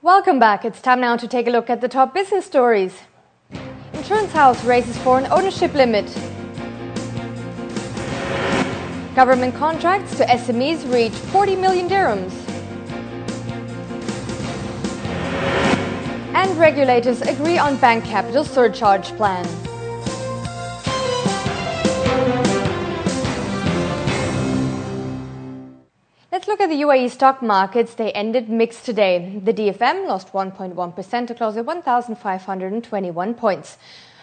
Welcome back. It's time now to take a look at the top business stories. Insurance house raises foreign ownership limit. Government contracts to SMEs reach 40 million dirhams. And regulators agree on bank capital surcharge plan. Let's look at the UAE stock markets. They ended mixed today. The DFM lost 1.1% to close at 1,521 points.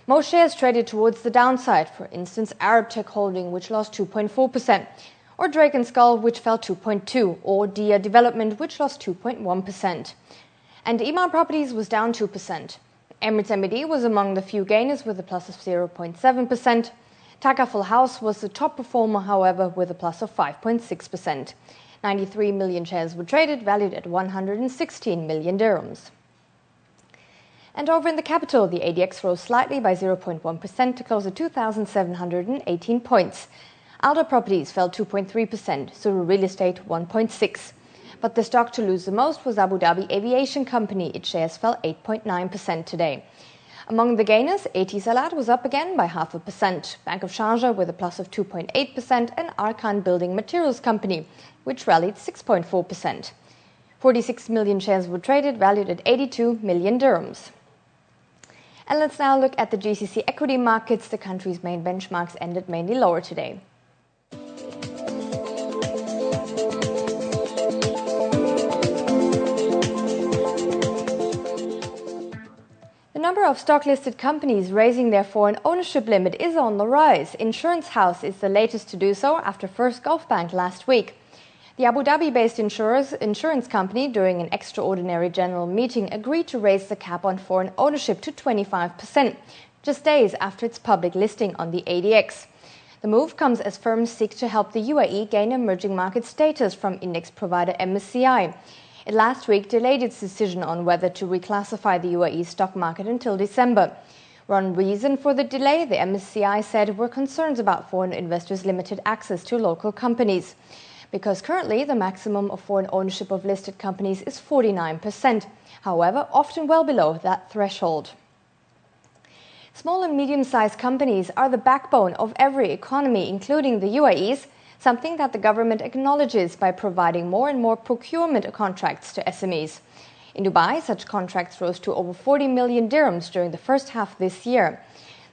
Most shares traded towards the downside, for instance Arab Tech Holding, which lost 2.4%, or Drake & Skull, which fell 2.2%, or Dia Development, which lost 2.1%. And Iman Properties was down 2%. Emirates MED was among the few gainers with a plus of 0.7%. Takaful House was the top performer, however, with a plus of 5.6%. 93 million shares were traded, valued at 116 million dirhams. And over in the capital, the ADX rose slightly by 0.1% to close at 2,718 points. Alder Properties fell 2.3%, Suru Real Estate 1.6%. But the stock to lose the most was Abu Dhabi Aviation Company. Its shares fell 8.9% today. Among the gainers, Etisalat was up again by 0.5%, Bank of Sharjah with a plus of 2.8%, and Arkan Building Materials Company, which rallied 6.4%. 46 million shares were traded, valued at 82 million dirhams. And let's now look at the GCC equity markets. The country's main benchmarks ended mainly lower today. The number of stock-listed companies raising their foreign ownership limit is on the rise. Insurance House is the latest to do so after First Gulf Bank last week. The Abu Dhabi-based insurance company, during an extraordinary general meeting, agreed to raise the cap on foreign ownership to 25%, just days after its public listing on the ADX. The move comes as firms seek to help the UAE gain emerging market status from index provider MSCI. It last week delayed its decision on whether to reclassify the UAE stock market until December. One reason for the delay, the MSCI said, were concerns about foreign investors' limited access to local companies. Because currently the maximum of foreign ownership of listed companies is 49%, however, often well below that threshold. Small and medium-sized companies are the backbone of every economy, including the UAE's, something that the government acknowledges by providing more and more procurement contracts to SMEs. In Dubai, such contracts rose to over 40 million dirhams during the first half this year.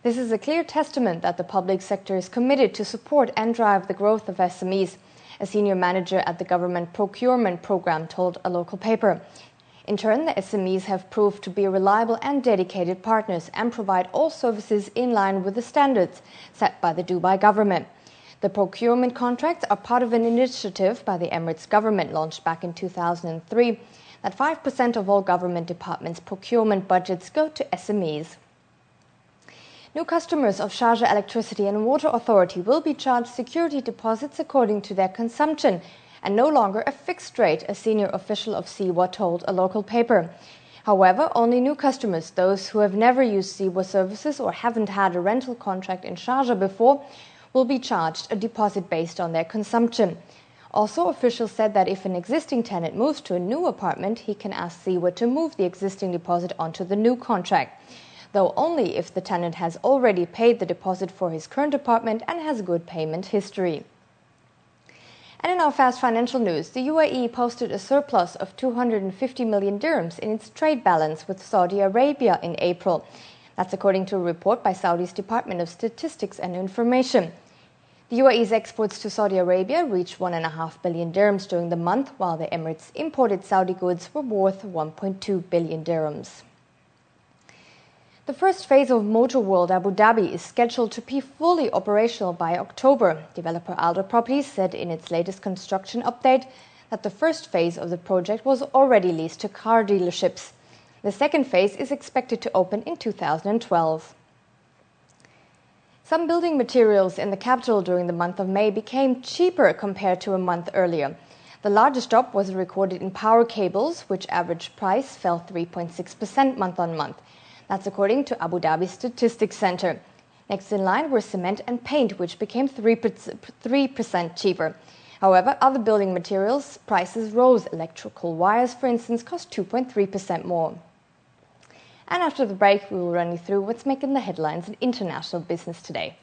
This is a clear testament that the public sector is committed to support and drive the growth of SMEs, a senior manager at the government procurement program told a local paper. In turn, the SMEs have proved to be reliable and dedicated partners and provide all services in line with the standards set by the Dubai government. The procurement contracts are part of an initiative by the Emirates government launched back in 2003 that 5% of all government departments' procurement budgets go to SMEs. New customers of Sharjah Electricity and Water Authority will be charged security deposits according to their consumption and no longer a fixed rate, a senior official of SEWA told a local paper. However, only new customers, those who have never used SEWA services or haven't had a rental contract in Sharjah before, will be charged a deposit based on their consumption. Also, officials said that if an existing tenant moves to a new apartment, he can ask SEWA to move the existing deposit onto the new contract, though only if the tenant has already paid the deposit for his current apartment and has good payment history. And in our fast financial news, the UAE posted a surplus of 250 million dirhams in its trade balance with Saudi Arabia in April. That's according to a report by Saudi's Department of Statistics and Information. The UAE's exports to Saudi Arabia reached 1.5 billion dirhams during the month, while the Emirates' imported Saudi goods were worth 1.2 billion dirhams. The first phase of Motor World Abu Dhabi is scheduled to be fully operational by October. Developer Alder Properties said in its latest construction update that the first phase of the project was already leased to car dealerships. The second phase is expected to open in 2012. Some building materials in the capital during the month of May became cheaper compared to a month earlier. The largest drop was recorded in power cables, which average price fell 3.6% month on month. That's according to Abu Dhabi Statistics Center. Next in line were cement and paint, which became 3% cheaper. However, other building materials prices rose. Electrical wires, for instance, cost 2.3% more. And after the break, we will run you through what's making the headlines in international business today.